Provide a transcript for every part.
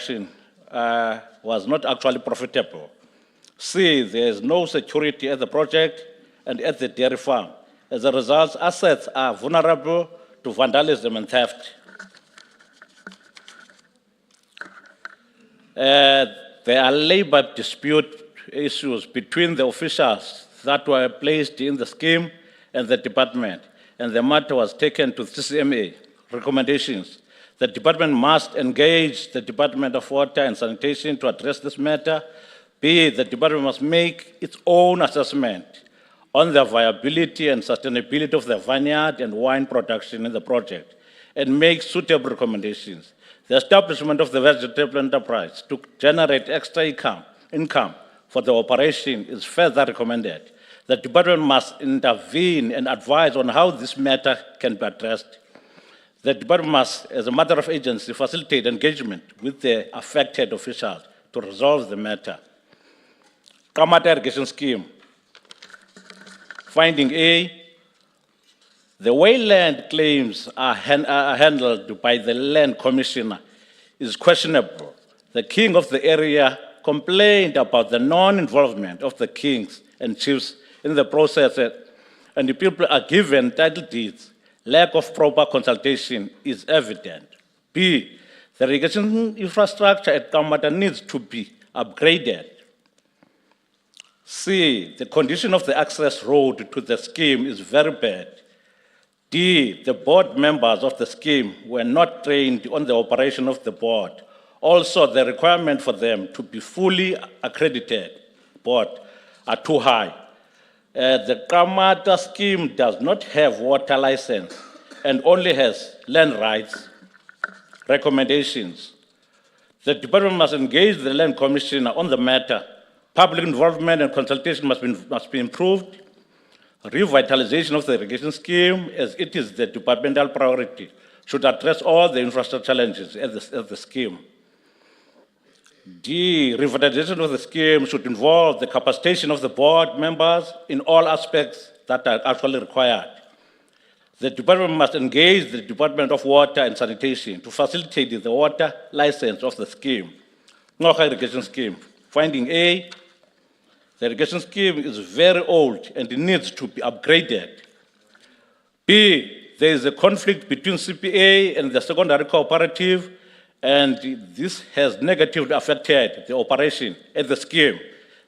production was not actually profitable. C, there is no security at the project and at the dairy farm. As a result, assets are vulnerable to vandalism and theft. There are labor dispute issues between the officials that were placed in the scheme and the department, and the matter was taken to CCMA. Recommendations: the department must engage the Department of Water and Sanitation to address this matter. B, the department must make its own assessment on the viability and sustainability of the vineyard and wine production in the project and make suitable recommendations. The establishment of the vegetable enterprise to generate extra income for the operation is further recommended. The department must intervene and advise on how this matter can be addressed. The department must, as a matter of agency, facilitate engagement with the affected officials to resolve the matter. Kamata irrigation scheme. Finding A, the way land claims are handled by the land commissioner is questionable. The king of the area complained about the non-involvement of the kings and chiefs in the process, and the people are given title deeds. Lack of proper consultation is evident. B, the irrigation infrastructure at Kamata needs to be upgraded. C, the condition of the access road to the scheme is very bad. D, the board members of the scheme were not trained on the operation of the board. Also, the requirement for them to be fully accredited board are too high. The Kamata scheme does not have water license and only has land rights. Recommendations: the department must engage the land commissioner on the matter. Public involvement and consultation must be improved. Revitalization of the irrigation scheme, as it is the departmental priority, should address all the infrastructure challenges of the scheme. D, revitalization of the scheme should involve the capacitation of the board members in all aspects that are actually required. The department must engage the Department of Water and Sanitation to facilitate the water license of the scheme. Ngoga irrigation scheme. Finding A, the irrigation scheme is very old and it needs to be upgraded. B, there is a conflict between CPA and the secondary cooperative, and this has negatively affected the operation at the scheme.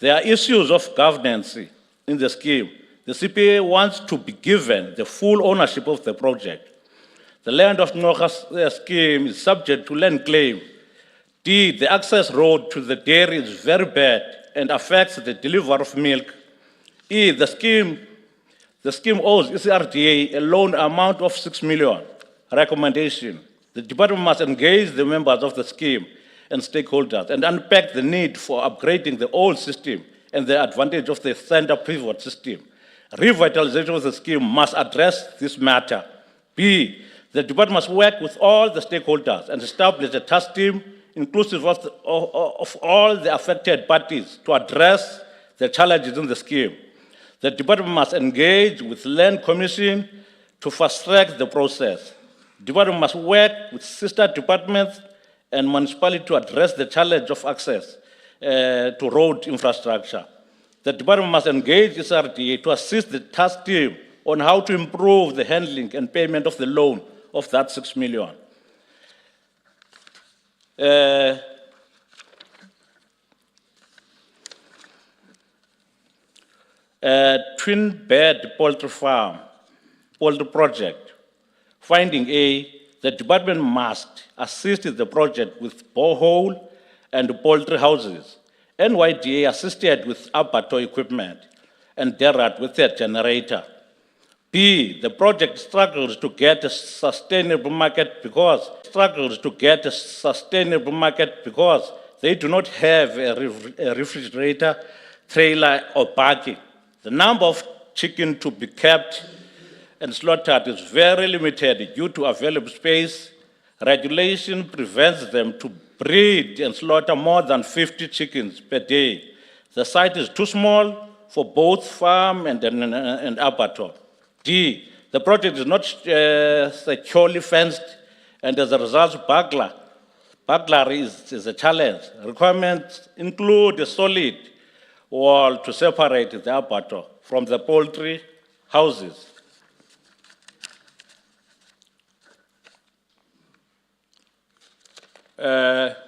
There are issues of governance in the scheme. The CPA wants to be given the full ownership of the project. The land of Ngoga's scheme is subject to land claim. D, the access road to the dairy is very bad and affects the delivery of milk. E, the scheme owes ECRDA a loan amount of 6 million. Recommendation: the department must engage the members of the scheme and stakeholders and unpack the need for upgrading the old system and the advantage of the center pivot system. Revitalization of the scheme must address this matter. B, the department must work with all the stakeholders and establish a task team inclusive of all the affected parties to address the challenges in the scheme. The department must engage with Land Commission to fast-track the process. The department must work with sister departments and municipalities to address the challenge of access to road infrastructure. The department must engage SRDA to assist the task team on how to improve the handling and payment of the loan of that 6 million. Twin bed poultry farm, poultry project. Finding A, the department must assist the project with borehole and poultry houses. NYDA assisted with abattoir equipment and DERAT with their generator. B, the project struggles to get a sustainable market because they do not have a refrigerator, trailer, or parking. The number of chicken to be kept and slaughtered is very limited due to available space. Regulation prevents them to breed and slaughter more than 50 chickens per day. The site is too small for both farm and abattoir. D, the project is not securely fenced, and as a result, burglars Burglary is a challenge. Requirements include a solid wall to separate the abattoir from the poultry houses.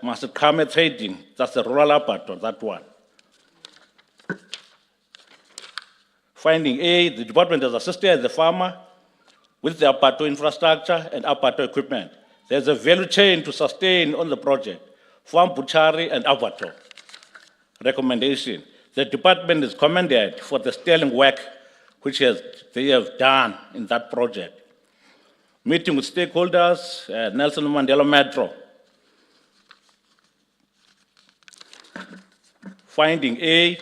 Must come a trading, that's the rural abattoir, that one. Finding A, the department has assisted the farmer with the abattoir infrastructure and abattoir equipment. There's a value chain to sustain on the project, farm butchery and abattoir. Recommendation, the department is commended for the sterling work which they have done in that project. Meeting with stakeholders, Nelson Mandela Metro. Finding A,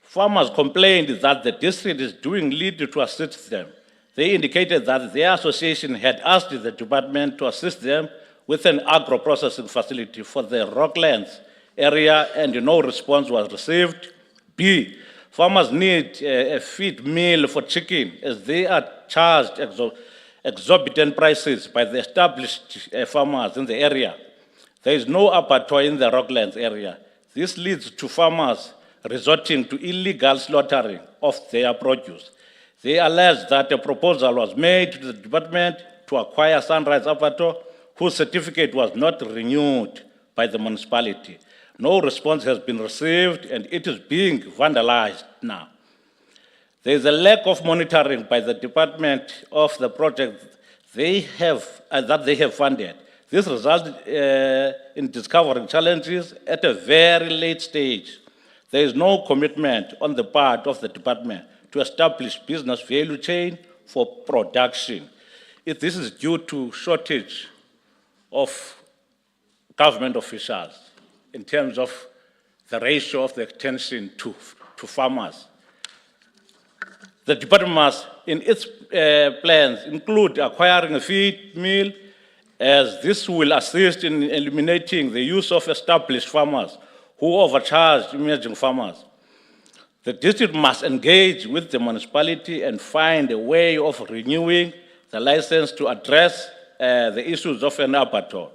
farmers complained that the district is doing little to assist them. They indicated that their association had asked the department to assist them with an agro-processing facility for the Rocklands area and no response was received. B, farmers need a feed mill for chicken as they are charged exorbitant prices by the established farmers in the area. There is no abattoir in the Rocklands area. This leads to farmers resorting to illegal slaughtering of their produce. They allege that a proposal was made to the department to acquire Sunrise Abattoir, whose certificate was not renewed by the municipality. No response has been received and it is being vandalized now. There is a lack of monitoring by the department of the project that they have funded. This resulted in discovering challenges at a very late stage. There is no commitment on the part of the department to establish business value chain for production. If this is due to shortage of government officials in terms of the ratio of the attention to farmers. The department must, in its plans, include acquiring a feed mill, as this will assist in eliminating the use of established farmers who overcharge emerging farmers. The district must engage with the municipality and find a way of renewing the license to address the issues of an abattoir.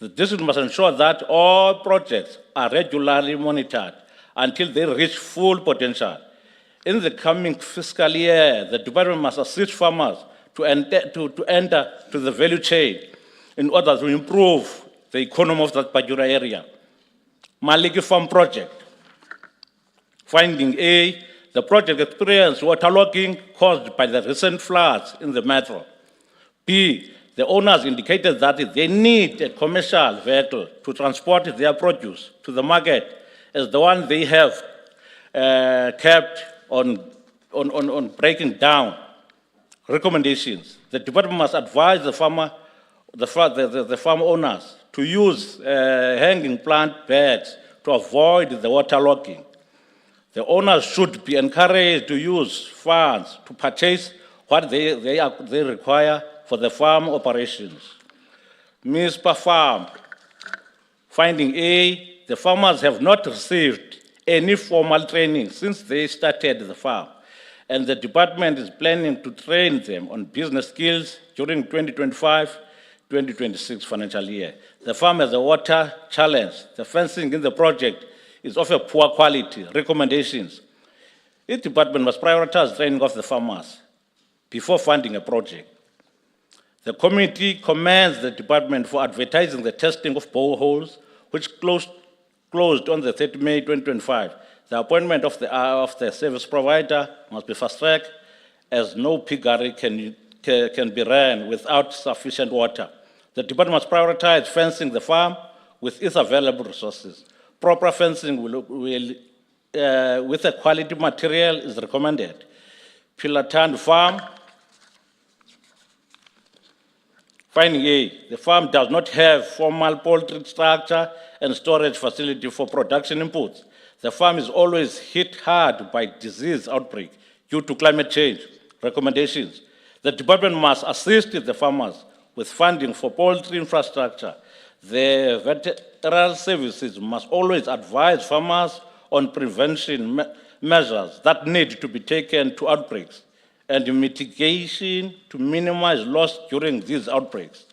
The district must ensure that all projects are regularly monitored until they reach full potential. In the coming fiscal year, the department must assist farmers to enter to the value chain in order to improve the economy of that particular area. Maliki Farm Project. Finding A, the project experienced waterlogging caused by the recent floods in the metro. B, the owners indicated that they need a commercial vehicle to transport their produce to the market, as the one they have kept on breaking down. Recommendations. The department must advise the farm owners to use hanging plant beds to avoid the waterlogging. The owners should be encouraged to use funds to purchase what they require for the farm operations. MISPA Farm. Finding A, the farmers have not received any formal training since they started the farm, and the department is planning to train them on business skills during 2025-2026 financial year. The farm has a water challenge. The fencing in the project is of a poor quality. Recommendations. Each department must prioritize training of the farmers before funding a project. The committee commends the department for advertising the testing of boreholes, which closed on the 30th May 2025. The appointment of the service provider must be fast-tracked, as no piggery can be run without sufficient water. The department must prioritize fencing the farm with its available resources. Proper fencing with a quality material is recommended. Pilatan Farm. Finding A, the farm does not have formal poultry structure and storage facility for production inputs. The farm is always hit hard by disease outbreak due to climate change. Recommendations. The department must assist the farmers with funding for poultry infrastructure. The veterinary services must always advise farmers on prevention measures that need to be taken to outbreaks and mitigation to minimize loss during these outbreaks.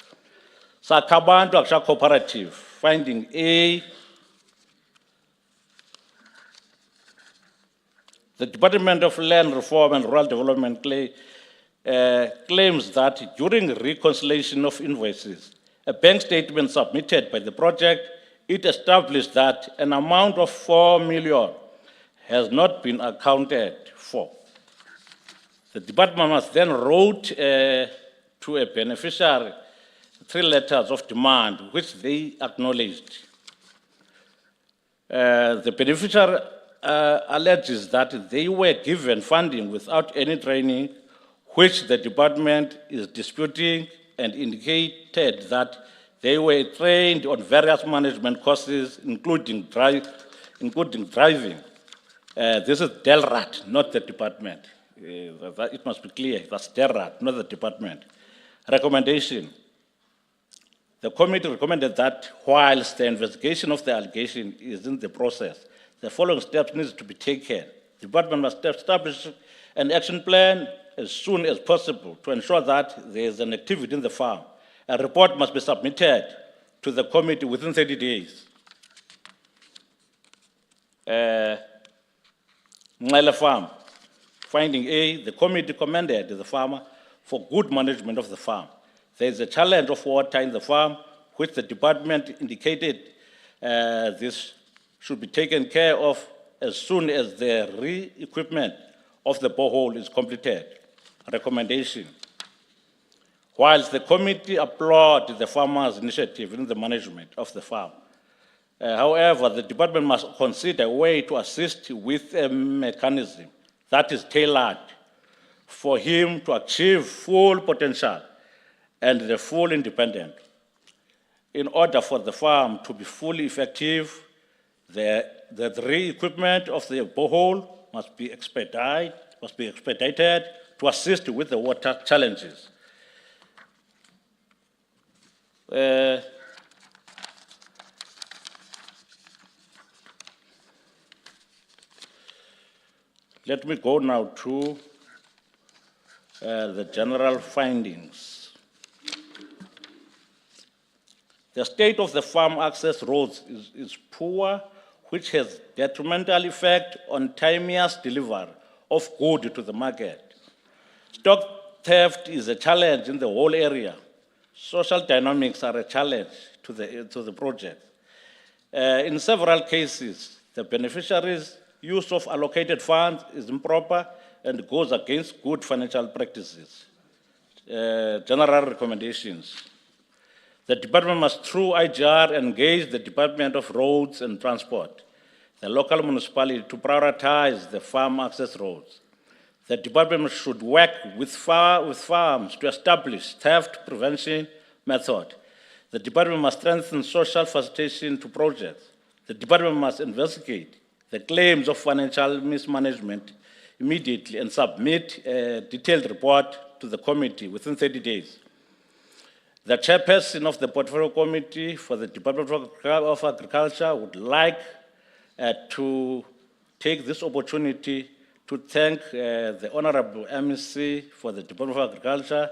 Sakabantu Aksha Cooperative, finding A. The Department of Land Reform and Rural Development claims that during reconciliation of invoices, a bank statement submitted by the project, it established that an amount of 4 million has not been accounted for. The department must then wrote to a beneficiary 3 letters of demand, which they acknowledged. The beneficiary alleges that they were given funding without any training, which the department is disputing, and indicated that they were trained on various management courses, including driving. This is DELRAT, not the department. It must be clear, that's DELRAT, not the department. Recommendation. The committee recommended that whilst the investigation of the allegation is in the process, the following steps need to be taken. The department must establish an action plan as soon as possible to ensure that there is an activity in the farm. A report must be submitted to the committee within 30 days. Ngele Farm. Finding A, the committee commended the farmer for good management of the farm. There is a challenge of water in the farm, which the department indicated this should be taken care of as soon as the re-equipment of the borehole is completed. Recommendation. Whilst the committee applauded the farmer's initiative in the management of the farm, however, the department must consider a way to assist with a mechanism that is tailored for him to achieve full potential and the full independence. In order for the farm to be fully effective, the re-equipment of the borehole must be expedited to assist with the water challenges. Let me go now to the general findings. The state of the farm access roads is poor, which has detrimental effect on timeous delivery of goods to the market. Stock theft is a challenge in the whole area. Social dynamics are a challenge to the project. In several cases, the beneficiaries' use of allocated funds is improper and goes against good financial practices. General recommendations. The department must, through IGR, engage the Department of Roads and Transport, the local municipality, to prioritize the farm access roads. The department should work with farms to establish theft prevention method. The department must strengthen social facilitation to projects. The department must investigate the claims of financial mismanagement immediately and submit a detailed report to the committee within 30 days. The chairperson of the portfolio committee for the Department of Agriculture would like to take this opportunity to thank the Honorable MEC for the Department of Agriculture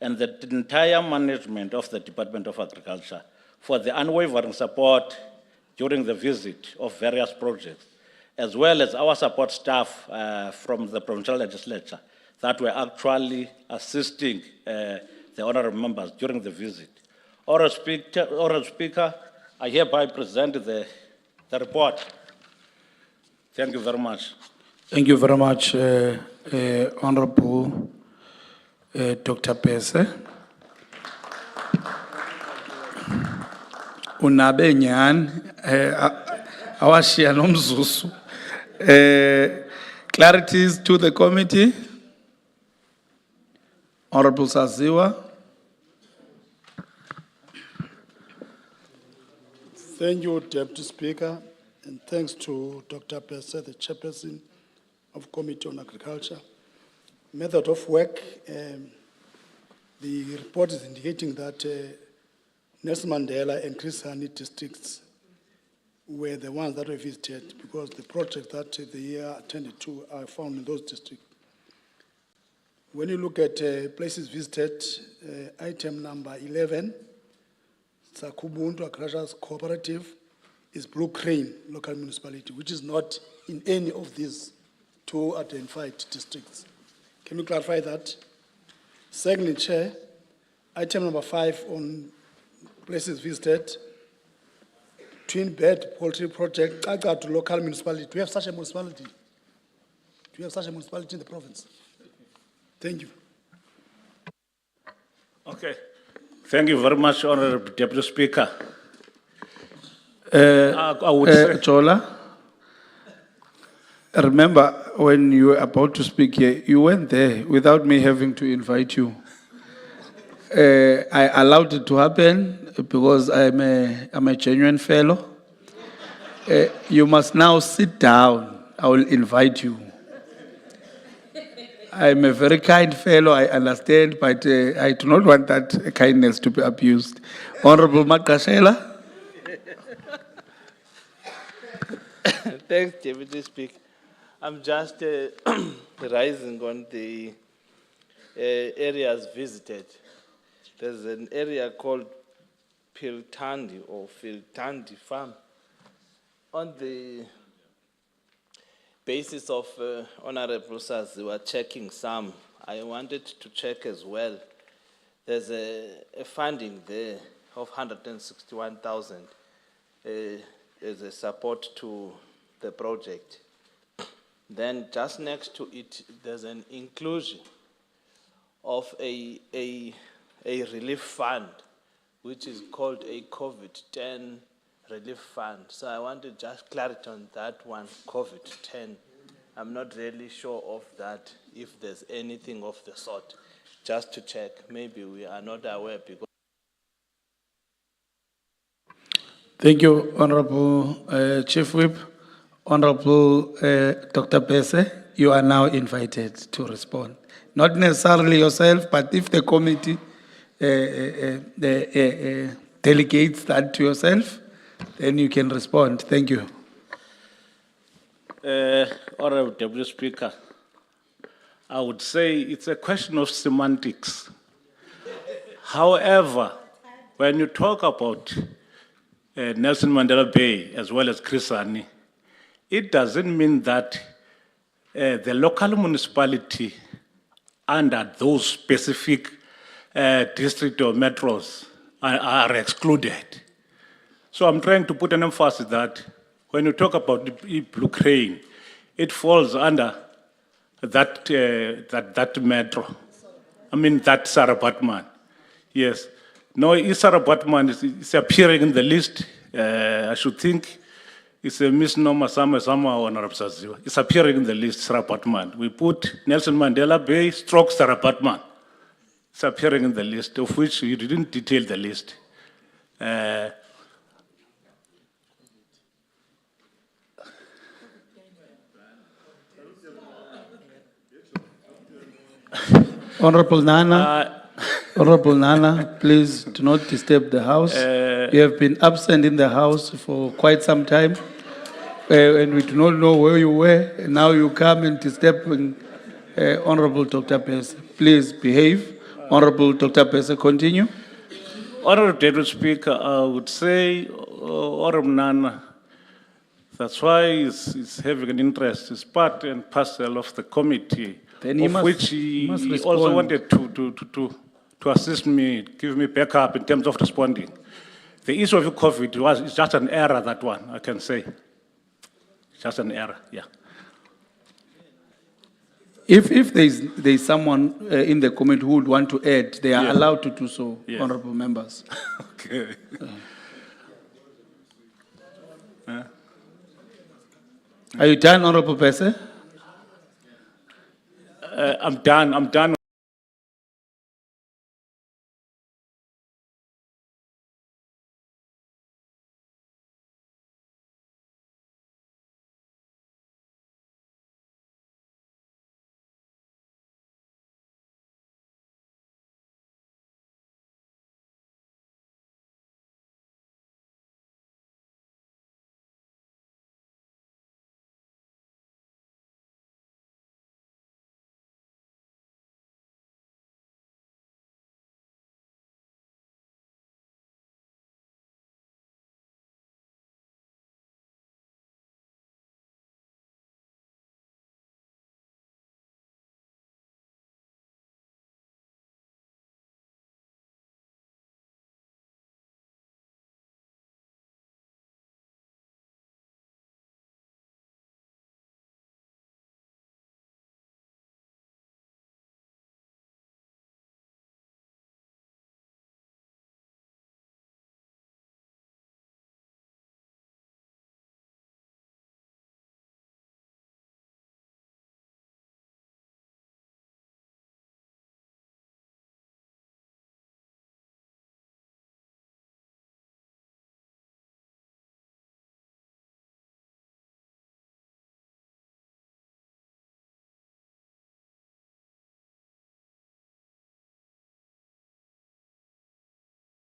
and the entire management of the Department of Agriculture for the unwavering support during the visit of various projects, as well as our support staff from the provincial legislature that were actually assisting the honorable members during the visit. Honorable Speaker, I hereby present the report. Thank you very much. Thank you very much, Honorable Dr. Pese. Unabe nyani, awashia nomzuzu. Clarities to the committee. Honorable Saziwa. Thank you, Deputy Speaker, and thanks to Dr. Pese, the chairperson of Committee on Agriculture. Method of work, the report is indicating that Nelson Mandela and Chris Hani districts were the ones that were visited because the projects that they attended to are found in those districts. When you look at places visited, item number 11, Sakubuntu Agricultural Cooperative is Blue Crane local municipality, which is not in any of these two identified districts. Can you clarify that? Secondly, Chair, item number 5 on places visited, twin bed poultry project, Kaga to local municipality. Do we have such a municipality? Do we have such a municipality in the province? Thank you. Okay. Thank you very much, Honorable Deputy Speaker. I would say, Chola, remember when you were about to speak here, you went there without me having to invite you. I allowed it to happen because I'm a genuine fellow. You must now sit down. I will invite you. I'm a very kind fellow, I understand, but I do not want that kindness to be abused. Honorable Makashela. Thanks, Deputy Speaker. I'm just rising on the areas visited. There's an area called Piltandi or Filtandi Farm. On the basis of Honorable Saz, we were checking some. I wanted to check as well. There's a funding there of 161,000 as a support to the project. Then just next to it, there's an inclusion of a relief fund, which is called a COVID-10 relief fund. So I wanted just clarity on that one, COVID-10. I'm not really sure of that, if there's anything of the sort. Just to check, maybe we are not aware because Thank you, Honorable Chief Whip. Honorable Dr. Pese, you are now invited to respond. Not necessarily yourself, but if the committee delegates that to yourself, then you can respond. Thank you. Honorable Deputy Speaker, I would say it's a question of semantics. However, when you talk about Nelson Mandela Bay as well as Krisani, it doesn't mean that the local municipality under those specific district or metros are excluded. So I'm trying to put an emphasis that when you talk about the Blue Crane, it falls under that metro. I mean, that Sarah Batman. Yes. No, Sarah Batman is appearing in the list. I should think it's a misnomer somewhere, Honorable Saziwa. It's appearing in the list, Sarah Batman. We put Nelson Mandela Bay, stroke Sarah Batman. It's appearing in the list, of which we didn't detail the list. Honorable Nana. Honorable Nana, please do not disturb the House. You have been absent in the House for quite some time, and we do not know where you were. And now you come and disturb Honorable Dr. Pese. Please behave. Honorable Dr. Pese, continue. Honorable Deputy Speaker, I would say, Honorable Nana, that's why he's having an interest. It's part and parcel of the committee, Then he of must- which he he must also respond. wanted to assist me, give me backup in terms of responding. The issue of COVID is just an error, that one, I can say. Just an error, yeah. If there's someone in the committee who would want to add, they are Yes. allowed to do so, Yes. honorable members. Okay. Are you done, Honorable Pese? I'm done